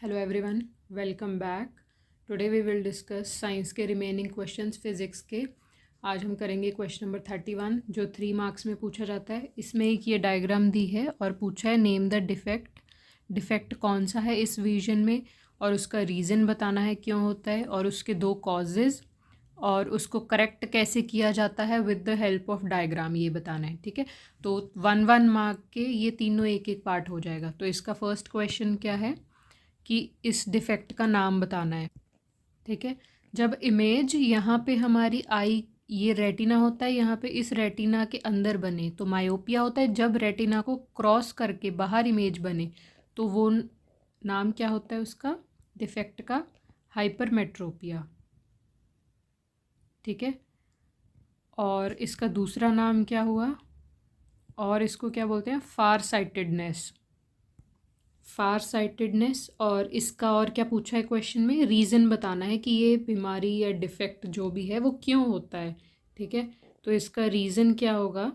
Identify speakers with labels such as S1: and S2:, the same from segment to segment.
S1: Hello everyone, welcome back. Today we will discuss science के remaining questions physics के। आज हम करेंगे क्वेश्चन नंबर 31 जो 3 मार्क्स में पूछा जाता है। इसमें एक ये डायग्राम दी है और पूछा है नेम द डिफेक्ट। डिफेक्ट कौन सा है इस विजन में और उसका रीज़न बताना है क्यों होता है और उसके 2 कॉजेज़ और उसको करेक्ट कैसे किया जाता है with the help of diagram, ये बताना है। ठीक है, तो 1 मार्क के ये तीनों एक एक पार्ट हो जाएगा। तो इसका फर्स्ट क्वेश्चन क्या है कि इस डिफेक्ट का नाम बताना है। ठीक है, जब इमेज यहाँ पे हमारी आई, ये रेटिना होता है, यहाँ पे इस रेटिना के अंदर बने तो मायोपिया होता है। जब रेटिना को क्रॉस करके बाहर इमेज बने तो वो नाम क्या होता है उसका, डिफेक्ट का, हाइपरमेट्रोपिया। ठीक है, और इसका दूसरा नाम क्या हुआ, और इसको क्या बोलते हैं, फार साइटेडनेस। फार साइटेडनेस। और इसका और क्या पूछा है क्वेश्चन में, रीज़न बताना है कि ये बीमारी या डिफेक्ट जो भी है वो क्यों होता है। ठीक है, तो इसका रीज़न क्या होगा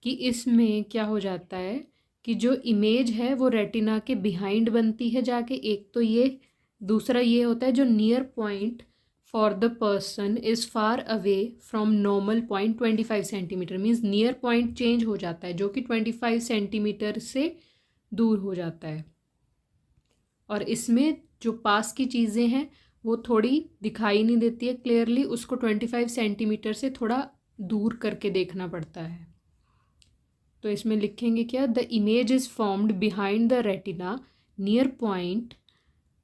S1: कि इसमें क्या हो जाता है कि जो इमेज है वो रेटिना के बिहाइंड बनती है जाके, एक तो ये, दूसरा ये होता है जो near point for the person is far away from normal point 25 centimetre, means near point change हो जाता है जो कि 25 सेंटीमीटर से दूर हो जाता है। और इसमें जो पास की चीज़ें हैं वो थोड़ी दिखाई नहीं देती है क्लियरली, उसको 25 सेंटीमीटर से थोड़ा दूर करके देखना पड़ता है। तो इसमें लिखेंगे क्या, the image is formed behind the retina near point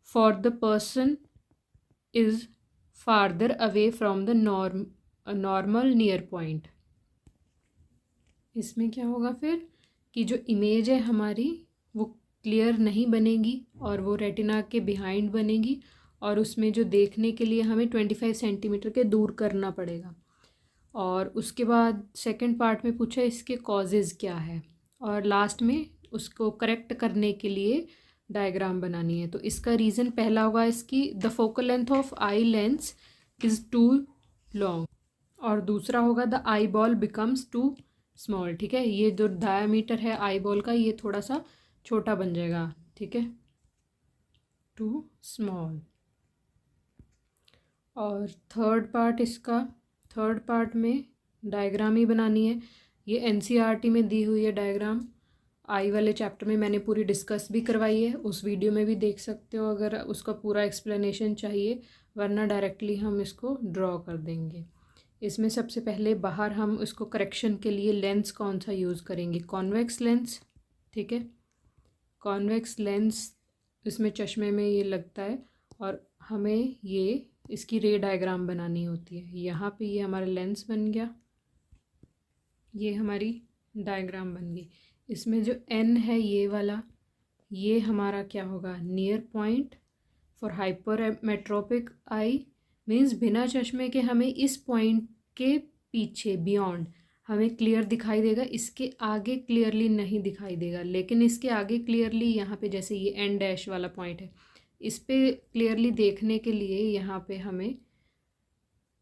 S1: for the person is farther away from the normal near point. इसमें क्या होगा फिर कि जो इमेज है हमारी वो क्लियर नहीं बनेगी और वो रेटिना के बिहाइंड बनेगी और उसमें जो देखने के लिए हमें 25 सेंटीमीटर के दूर करना पड़ेगा। और उसके बाद सेकंड पार्ट में पूछा इसके कॉजेज़ क्या है और लास्ट में उसको करेक्ट करने के लिए डायग्राम बनानी है। तो इसका रीज़न पहला होगा इसकी, the focal length of eye lens is too long, और दूसरा होगा the eye ball becomes too small. ठीक है, ये जो डायामीटर है आई बॉल का ये थोड़ा सा छोटा बन जाएगा। ठीक है, टू स्मॉल। और थर्ड पार्ट इसका, थर्ड पार्ट में डायग्राम ही बनानी है। ये एनसीईआरटी में दी हुई है डायग्राम, आई वाले चैप्टर में मैंने पूरी डिस्कस भी करवाई है, उस वीडियो में भी देख सकते हो अगर उसका पूरा एक्सप्लेनेशन चाहिए, वरना डायरेक्टली हम इसको ड्रॉ कर देंगे। इसमें सबसे पहले बाहर हम उसको करेक्शन के लिए लेंस कौन सा यूज़ करेंगे, कॉन्वेक्स लेंस। ठीक है, कॉन्वेक्स लेंस इसमें चश्मे में ये लगता है और हमें ये इसकी रे डायग्राम बनानी होती है। यहाँ पे ये हमारा लेंस बन गया, ये हमारी डायग्राम बन गई। इसमें जो एन है ये वाला, ये हमारा क्या होगा, near point for hypermetropic I, means बिना चश्मे के हमें इस पॉइंट के पीछे बियॉन्ड हमें क्लियर दिखाई देगा, इसके आगे क्लियरली नहीं दिखाई देगा। लेकिन इसके आगे क्लियरली यहाँ पे जैसे ये एन डैश वाला पॉइंट है, इस पे क्लियरली देखने के लिए यहाँ पे हमें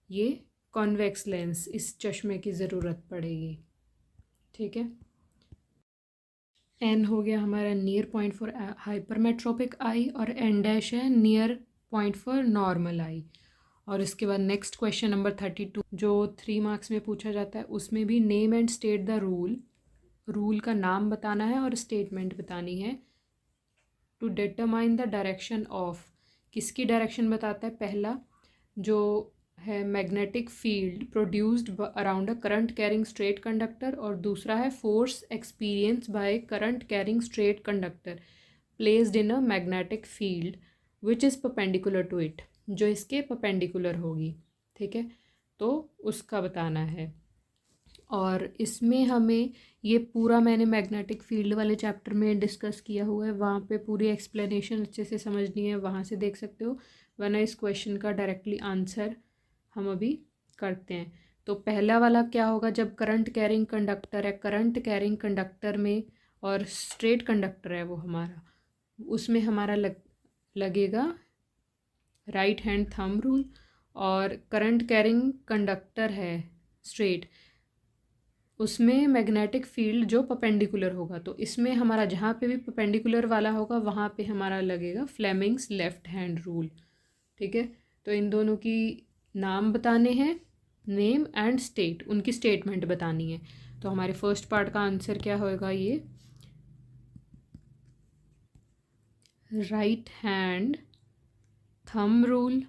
S1: ये कॉन्वेक्स लेंस, इस चश्मे की ज़रूरत पड़ेगी। ठीक है, एन हो गया हमारा नियर पॉइंट फॉर हाइपरमेट्रोपिक आई और एन डैश है नियर पॉइंट फॉर नॉर्मल आई। और इसके बाद नेक्स्ट क्वेश्चन नंबर 32 जो 3 मार्क्स में पूछा जाता है, उसमें भी name and state the rule, rule का नाम बताना है और स्टेटमेंट बतानी है। To determine the direction of, किसकी डायरेक्शन बताता है, पहला जो है magnetic field produced around a current carrying straight conductor, और दूसरा है force experience by current carrying straight conductor placed in a magnetic field which is perpendicular to it, जो इसके परपेंडिकुलर होगी। ठीक है, तो उसका बताना है। और इसमें हमें ये पूरा मैंने मैग्नेटिक फील्ड वाले चैप्टर में डिस्कस किया हुआ है, वहाँ पे पूरी एक्सप्लेनेशन अच्छे से समझनी है, वहाँ से देख सकते हो, वरना इस क्वेश्चन का डायरेक्टली आंसर हम अभी करते हैं। तो पहला वाला क्या होगा, जब करंट कैरिंग कंडक्टर है, करंट कैरिंग कंडक्टर में और स्ट्रेट कंडक्टर है वो हमारा, उसमें हमारा लगेगा राइट हैंड थंब रूल। और करंट कैरिंग कंडक्टर है स्ट्रेट, उसमें मैग्नेटिक फील्ड जो परपेंडिकुलर होगा, तो इसमें हमारा जहाँ पे भी परपेंडिकुलर वाला होगा वहाँ पे हमारा लगेगा फ्लेमिंग्स लेफ्ट हैंड रूल। ठीक है, तो इन दोनों की नाम बताने हैं, नेम एंड स्टेट, उनकी स्टेटमेंट बतानी है। तो हमारे फर्स्ट पार्ट का आंसर क्या होगा, ये राइट हैंड थंब रूल।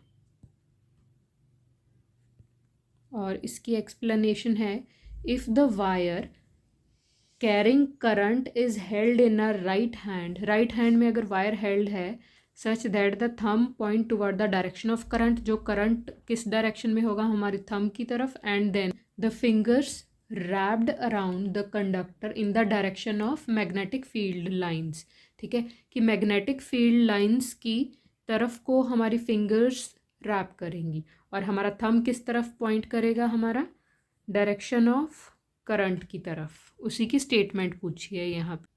S1: और इसकी एक्सप्लेनेशन है, if the wire carrying current is held in a right hand में अगर वायर हेल्ड है such that the thumb point toward the direction of current, जो करंट किस डायरेक्शन में होगा, हमारे थंब की तरफ, and then the fingers wrapped around the conductor in the direction of magnetic field lines. ठीक है, कि मैग्नेटिक फील्ड लाइंस की तरफ को हमारी फिंगर्स रैप करेंगी और हमारा थंब किस तरफ पॉइंट करेगा, हमारा डायरेक्शन ऑफ करंट की तरफ। उसी की स्टेटमेंट पूछी है यहाँ पे।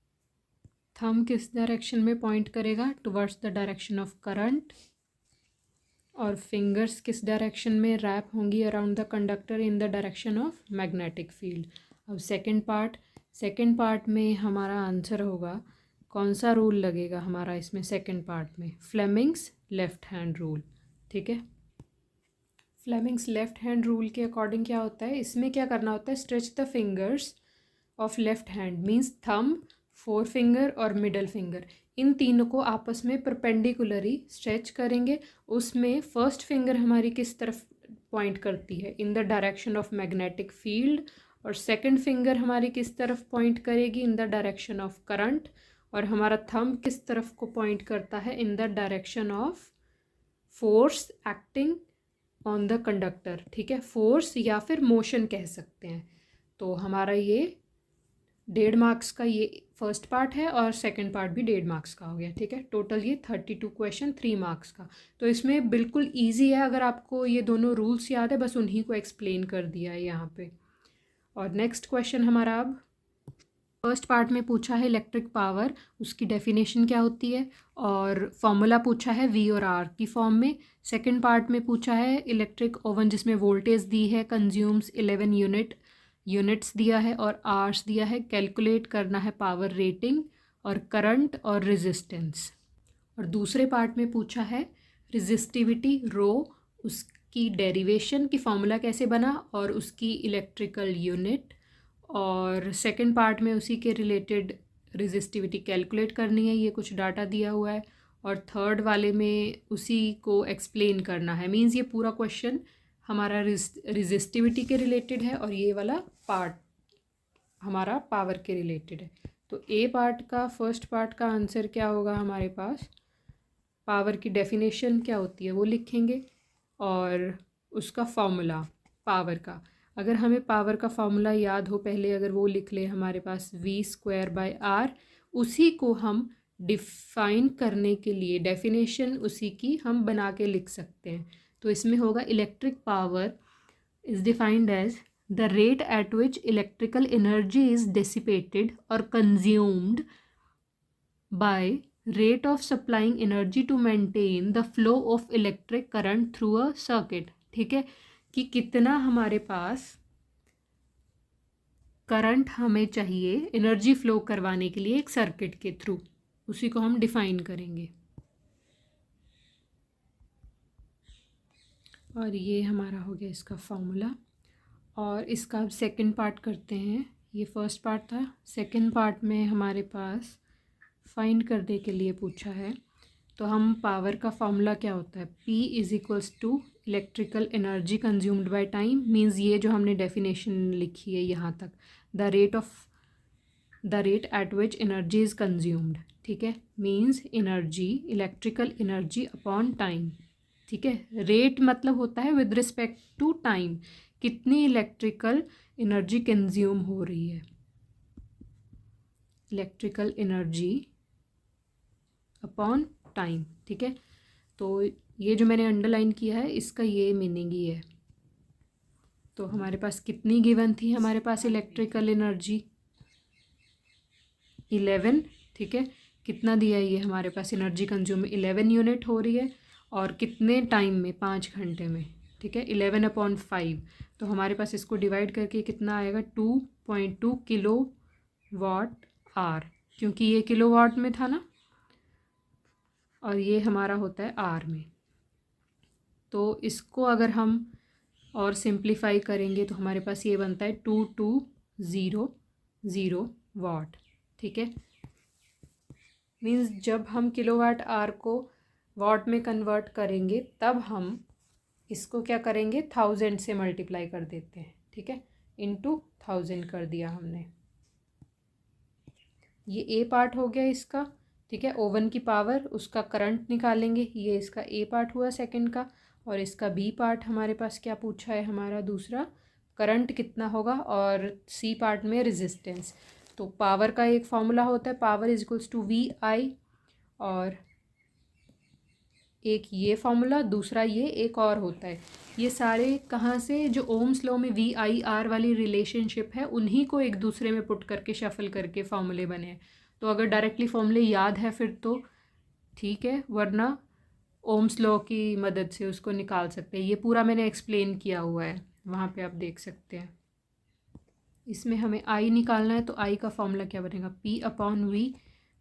S1: थंब किस डायरेक्शन में पॉइंट करेगा, towards the direction of current, और फिंगर्स किस डायरेक्शन में रैप होंगी around the conductor in the direction of magnetic field. अब सेकेंड पार्ट में हमारा आंसर होगा, कौन सा रूल लगेगा हमारा इसमें सेकेंड पार्ट में, फ्लेमिंग्स लेफ्ट हैंड रूल। ठीक है, फ्लेमिंग्स लेफ्ट हैंड रूल के अकॉर्डिंग क्या होता है, इसमें क्या करना होता है, stretch the fingers of left hand means thumb, four finger और मिडल फिंगर, इन तीनों को आपस में परपेंडिकुलरी स्ट्रेच करेंगे। उसमें फर्स्ट फिंगर हमारी किस तरफ पॉइंट करती है, इन the direction of magnetic field, और सेकंड फिंगर हमारी किस तरफ पॉइंट करेगी, इन द डायरेक्शन ऑफ करंट, और हमारा थंब किस तरफ को पॉइंट करता है, इन the direction of force acting on the conductor. ठीक है, फोर्स या फिर मोशन कह सकते हैं। तो हमारा ये 1.5 मार्क्स का ये फर्स्ट पार्ट है और सेकंड पार्ट भी 1.5 मार्क्स का हो गया। ठीक है, टोटल ये 32 क्वेश्चन 3 मार्क्स का। तो इसमें बिल्कुल इजी है, अगर आपको ये दोनों रूल्स याद है, बस उन्हीं को एक्सप्लेन कर दिया है यहाँ पे। और नेक्स्ट क्वेश्चन हमारा, अब फर्स्ट पार्ट में पूछा है इलेक्ट्रिक पावर, उसकी डेफिनेशन क्या होती है, और फॉर्मूला पूछा है वी और आर की फॉर्म में। सेकंड पार्ट में पूछा है इलेक्ट्रिक ओवन जिसमें वोल्टेज दी है, कंज्यूम्स 11 यूनिट्स दिया है और आवर्स दिया है, कैलकुलेट करना है पावर रेटिंग और करंट और रेजिस्टेंस। और दूसरे पार्ट में पूछा है रेजिस्टिविटी रो, उसकी डेरिवेशन की फॉर्मूला कैसे बना और उसकी इलेक्ट्रिकल यूनिट। और सेकंड पार्ट में उसी के रिलेटेड रेजिस्टिविटी कैलकुलेट करनी है, ये कुछ डाटा दिया हुआ है। और थर्ड वाले में उसी को एक्सप्लेन करना है, मींस ये पूरा क्वेश्चन हमारा रेजिस्टिविटी के रिलेटेड है और ये वाला पार्ट हमारा पावर के रिलेटेड है। तो ए पार्ट का फर्स्ट पार्ट का आंसर क्या होगा हमारे पास, पावर की डेफिनेशन क्या होती है वो लिखेंगे और उसका फॉर्मूला पावर का, अगर हमें पावर का फॉर्मूला याद हो पहले अगर वो लिख ले हमारे पास V²/R, उसी को हम डिफाइन करने के लिए डेफिनेशन उसी की हम बना के लिख सकते हैं। तो इसमें होगा electric power is defined as the rate at which electrical energy is dissipated और consumed by rate of supplying energy to maintain the flow of electric current through a circuit. ठीक है, कि कितना हमारे पास करंट हमें चाहिए एनर्जी फ्लो करवाने के लिए एक सर्किट के थ्रू, उसी को हम डिफाइन करेंगे। और ये हमारा हो गया इसका फॉर्मूला। और इसका अब सेकंड पार्ट करते हैं, ये फर्स्ट पार्ट था, सेकंड पार्ट में हमारे पास फाइंड करने के लिए पूछा है। तो हम पावर का फॉर्मूला क्या होता है, P = electrical energy consumed by time, means ये जो हमने डेफिनेशन लिखी है यहाँ तक, the rate at which energy is consumed. ठीक है, means energy electrical energy upon time. ठीक है, रेट मतलब होता है विद रिस्पेक्ट टू टाइम, कितनी इलेक्ट्रिकल एनर्जी कंज्यूम हो रही है, इलेक्ट्रिकल एनर्जी अपॉन टाइम। ठीक है, तो ये जो मैंने अंडरलाइन किया है इसका ये मीनिंग ही है। तो हमारे पास कितनी गिवन थी, हमारे पास इलेक्ट्रिकल एनर्जी 11। ठीक है, कितना दिया है ये हमारे पास एनर्जी कंज्यूम 11 यूनिट हो रही है और कितने टाइम में, 5 घंटे में। ठीक है, 11/5। तो हमारे पास इसको डिवाइड करके कितना आएगा, 2.2 किलो वाट आर, क्योंकि ये किलो वाट में था ना और ये हमारा होता है आर में। तो इसको अगर हम और सिंप्लीफाई करेंगे तो हमारे पास ये बनता है 2200 वाट। ठीक है, मीन्स जब हम किलोवाट आर को वाट में कन्वर्ट करेंगे तब हम इसको क्या करेंगे, 1000 से मल्टीप्लाई कर देते हैं। ठीक है, इनटू 1000 कर दिया हमने। ये ए पार्ट हो गया इसका। ठीक है, ओवन की पावर, उसका करंट निकालेंगे, ये इसका ए पार्ट हुआ सेकंड का। और इसका बी पार्ट हमारे पास क्या पूछा है, हमारा दूसरा करंट कितना होगा, और सी पार्ट में रेजिस्टेंस। तो पावर का एक फॉर्मूला होता है, power is equals to V I, और एक ये फॉर्मूला, दूसरा ये एक और होता है। ये सारे कहाँ से, जो ओम्स लॉ में वी आई आर वाली रिलेशनशिप है उन्हीं को एक दूसरे में पुट करके शफल करके फॉर्मूले बने हैं। तो अगर डायरेक्टली फॉर्मूले याद है फिर तो ठीक है, वरना ओम्स लॉ की मदद से उसको निकाल सकते हैं। ये पूरा मैंने एक्सप्लेन किया हुआ है, वहाँ पे आप देख सकते हैं। इसमें हमें आई निकालना है, तो आई का फॉर्मूला क्या बनेगा, पी अपॉन वी।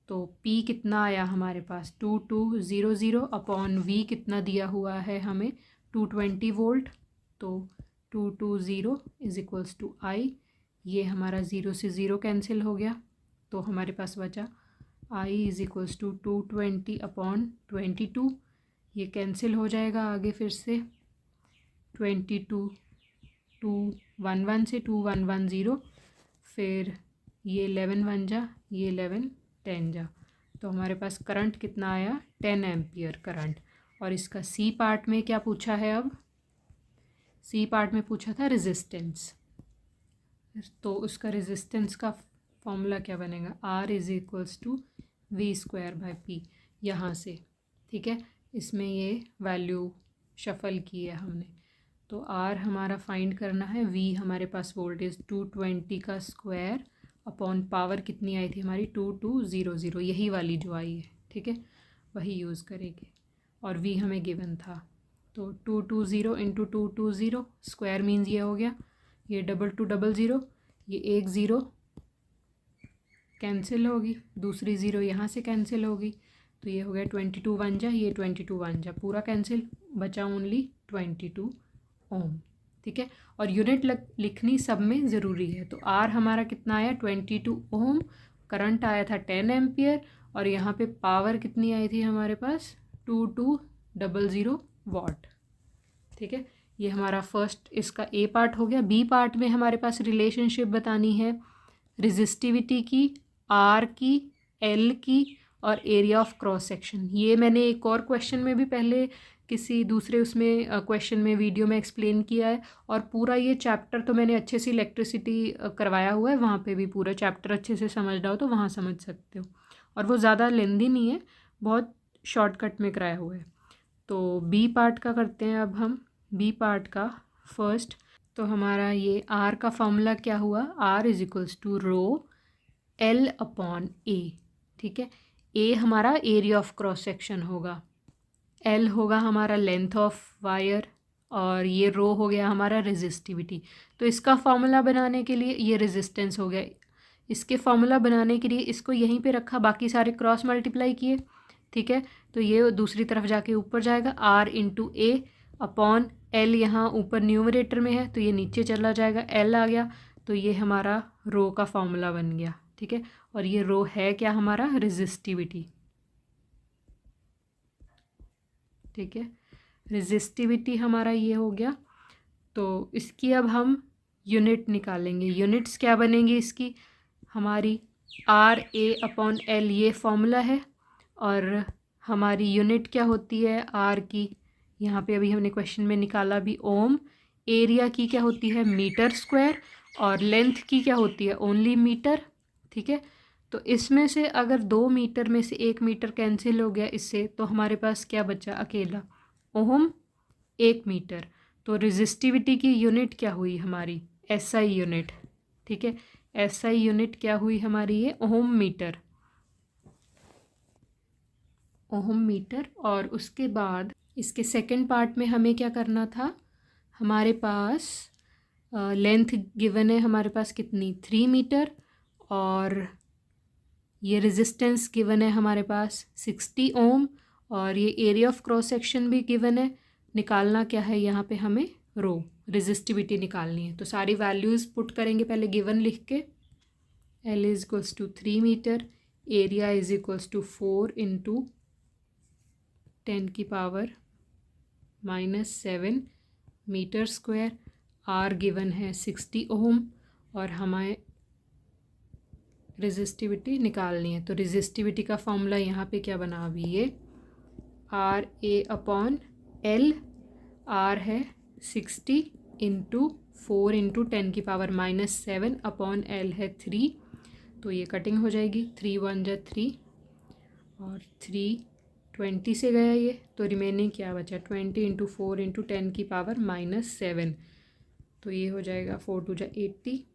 S1: तो P कितना आया हमारे पास, 2200 अपॉन V कितना दिया हुआ है हमें, 220 वोल्ट। तो 220 इज इक्वल्स टू I। ये हमारा 0 से 0 कैंसिल हो गया, तो हमारे पास बचा I is equals to 220 upon 22। ये कैंसिल हो जाएगा आगे फिर से, 22 211 से 2110, फिर ये 11 बन जा, ये 11 10 जा। तो हमारे पास करंट कितना आया, 10 एम्पियर करंट। और इसका सी पार्ट में क्या पूछा है, अब सी पार्ट में पूछा था रेजिस्टेंस। तो उसका रेजिस्टेंस का फॉर्मूला क्या बनेगा, R is equals to V square by P, यहाँ से। ठीक है, इसमें ये वैल्यू शफल की है हमने। तो आर हमारा फाइंड करना है, वी हमारे पास वोल्टेज 220 का स्क्वायर अपॉन पावर कितनी आई थी हमारी, 2200, यही वाली जो आई है। ठीक है, वही यूज़ करेंगे। और वी हमें गिवन था, तो 220 इंटू 220 स्क्वायर मीन्स ये हो गया, ये 2200, ये एक ज़ीरो कैंसिल होगी, दूसरी ज़ीरो यहाँ से कैंसिल होगी, तो ये हो गया 22 1 जा, ये 22 1 जा, पूरा कैंसिल, बचा ओनली 22 ओम। ठीक है, और यूनिट लिखनी सब में ज़रूरी है। तो आर हमारा कितना आया, 22 ओम, करंट आया था 10 एम्पियर, और यहाँ पे पावर कितनी आई थी हमारे पास, 2200 वाट। ठीक है, ये हमारा फर्स्ट इसका ए पार्ट हो गया। बी पार्ट में हमारे पास रिलेशनशिप बतानी है रेजिस्टिविटी की, आर की, एल की, और एरिया ऑफ क्रॉस सेक्शन। ये मैंने एक और क्वेश्चन में भी पहले किसी दूसरे उसमें क्वेश्चन में वीडियो में एक्सप्लेन किया है, और पूरा ये चैप्टर तो मैंने अच्छे से इलेक्ट्रिसिटी करवाया हुआ है, वहाँ पे भी पूरा चैप्टर अच्छे से समझना हो तो वहाँ समझ सकते हो। और वो ज़्यादा लेंदी नहीं है, बहुत शॉर्टकट में कराया हुआ है। तो बी पार्ट का करते हैं अब हम, बी पार्ट का फर्स्ट। तो हमारा ये आर का फॉर्मूला क्या हुआ, R is equals to rho L upon A. ठीक है, ए हमारा एरिया ऑफ क्रॉस सेक्शन होगा, एल होगा हमारा लेंथ ऑफ वायर, और ये रो हो गया हमारा रेजिस्टिविटी। तो इसका फॉर्मूला बनाने के लिए ये रेजिस्टेंस हो गया, इसके फॉर्मूला बनाने के लिए इसको यहीं पे रखा, बाकी सारे क्रॉस मल्टीप्लाई किए। ठीक है, तो ये दूसरी तरफ जाके ऊपर जाएगा, R into A upon L, यहाँ ऊपर न्यूमरेटर में है तो ये नीचे चला जाएगा, एल आ गया, तो ये हमारा रो का फॉर्मूला बन गया। ठीक है, और ये रो है क्या हमारा, रेजिस्टिविटी। ठीक है, रेजिस्टिविटी हमारा ये हो गया। तो इसकी अब हम यूनिट निकालेंगे। यूनिट्स क्या बनेंगी इसकी, हमारी आर ए अपॉन एल ये फॉर्मूला है, और हमारी यूनिट क्या होती है आर की, यहाँ पे अभी हमने क्वेश्चन में निकाला भी, ओम। एरिया की क्या होती है, मीटर स्क्वायर, और लेंथ की क्या होती है, ओनली मीटर। ठीक है, तो इसमें से अगर 2 मीटर में से 1 मीटर कैंसिल हो गया इससे, तो हमारे पास क्या बचा, अकेला ओम 1 मीटर। तो रेजिस्टिविटी की यूनिट क्या हुई हमारी, एसआई यूनिट। ठीक है, एसआई यूनिट क्या हुई हमारी, ये ओम मीटर, ओम मीटर। और उसके बाद इसके सेकंड पार्ट में हमें क्या करना था, हमारे पास लेंथ गिवन है हमारे पास कितनी 3 मीटर, और ये रेजिस्टेंस गिवन है हमारे पास 60 ओम, और ये एरिया ऑफ क्रॉस सेक्शन भी गिवन है। निकालना क्या है यहाँ पे हमें रो रेजिस्टिविटी निकालनी है। तो सारी वैल्यूज़ पुट करेंगे पहले गिवन लिख के। L is equals to 3 metre, area is equals to 4 into 10 की power -7 metre square. R given है 60 ओम, और हमें रेजिस्टिविटी निकालनी है। तो रेजिस्टिविटी का फॉर्मूला यहाँ पे क्या बना अभी ये RA/L। R है 60 इंटू 4 इंटू 10 की पावर -7 अपॉन L है 3। तो ये कटिंग हो जाएगी, 3 1 जा 3 और 3 20 से गया ये, तो रिमेनिंग क्या बचा 20 इंटू 4 इंटू 10 की पावर -7। तो ये हो जाएगा 4 2 जा 80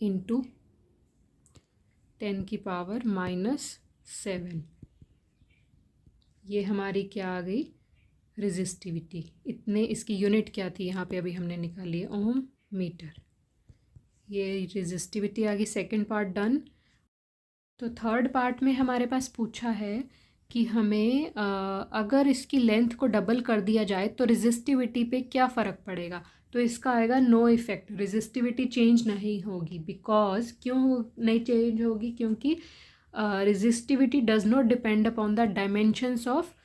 S1: इंटू 10 की पावर -7। ये हमारी क्या आ गई रेजिस्टिविटी। इतने इसकी यूनिट क्या थी यहाँ पे अभी हमने निकाली है ओम मीटर। ये रेजिस्टिविटी आ गई। Second part done. तो थर्ड पार्ट में हमारे पास पूछा है कि हमें अगर इसकी लेंथ को डबल कर दिया जाए तो रेजिस्टिविटी पे क्या फ़र्क पड़ेगा। तो इसका आएगा नो इफ़ेक्ट, रेजिस्टिविटी चेंज नहीं होगी। बिकॉज क्यों नहीं चेंज होगी, क्योंकि resistivity does not depend upon the dimensions of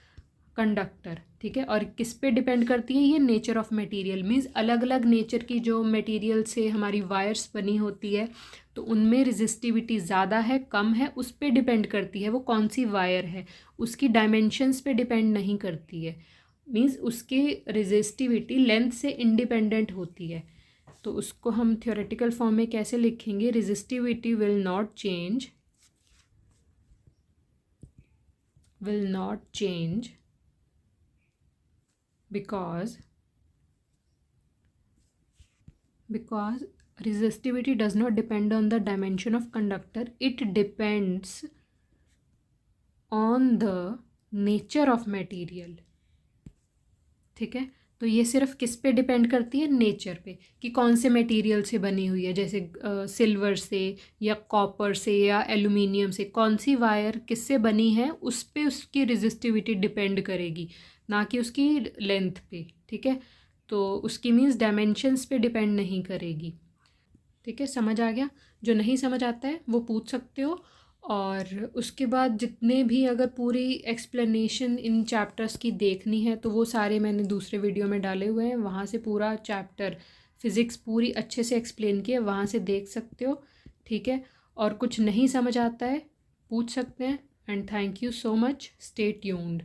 S1: conductor. ठीक है, और किस पे डिपेंड करती है ये नेचर ऑफ मटेरियल। मीन्स अलग अलग नेचर की जो मटेरियल से हमारी वायर्स बनी होती है तो उनमें रेजिस्टिविटी ज़्यादा है कम है उस पे डिपेंड करती है वो कौन सी वायर है, उसकी डायमेंशंस पे डिपेंड नहीं करती है। मीन्स उसकी रेजिस्टिविटी लेंथ से इंडिपेंडेंट होती है। तो उसको हम थ्योरेटिकल फॉर्म में कैसे लिखेंगे, resistivity will not change because resistivity does not depend on the dimension of conductor, it depends on the nature of material। ठीक है, तो ये सिर्फ किस पे डिपेंड करती है, नेचर पे, कि कौन से मटेरियल से बनी हुई है। जैसे सिल्वर से या कॉपर से या एल्यूमिनियम से, कौन सी वायर किससे बनी है उस पे उसकी रेजिस्टिविटी डिपेंड करेगी, ना कि उसकी लेंथ पे। ठीक है, तो उसकी मीन्स डायमेंशंस पे डिपेंड नहीं करेगी। ठीक है, समझ आ गया। जो नहीं समझ आता है वो पूछ सकते हो। और उसके बाद जितने भी अगर पूरी एक्सप्लेनेशन इन चैप्टर्स की देखनी है तो वो सारे मैंने दूसरे वीडियो में डाले हुए हैं, वहाँ से पूरा चैप्टर फिज़िक्स पूरी अच्छे से एक्सप्लेन किया, वहाँ से देख सकते हो। ठीक है, और कुछ नहीं समझ आता है पूछ सकते हैं। And thank you so much, stay tuned.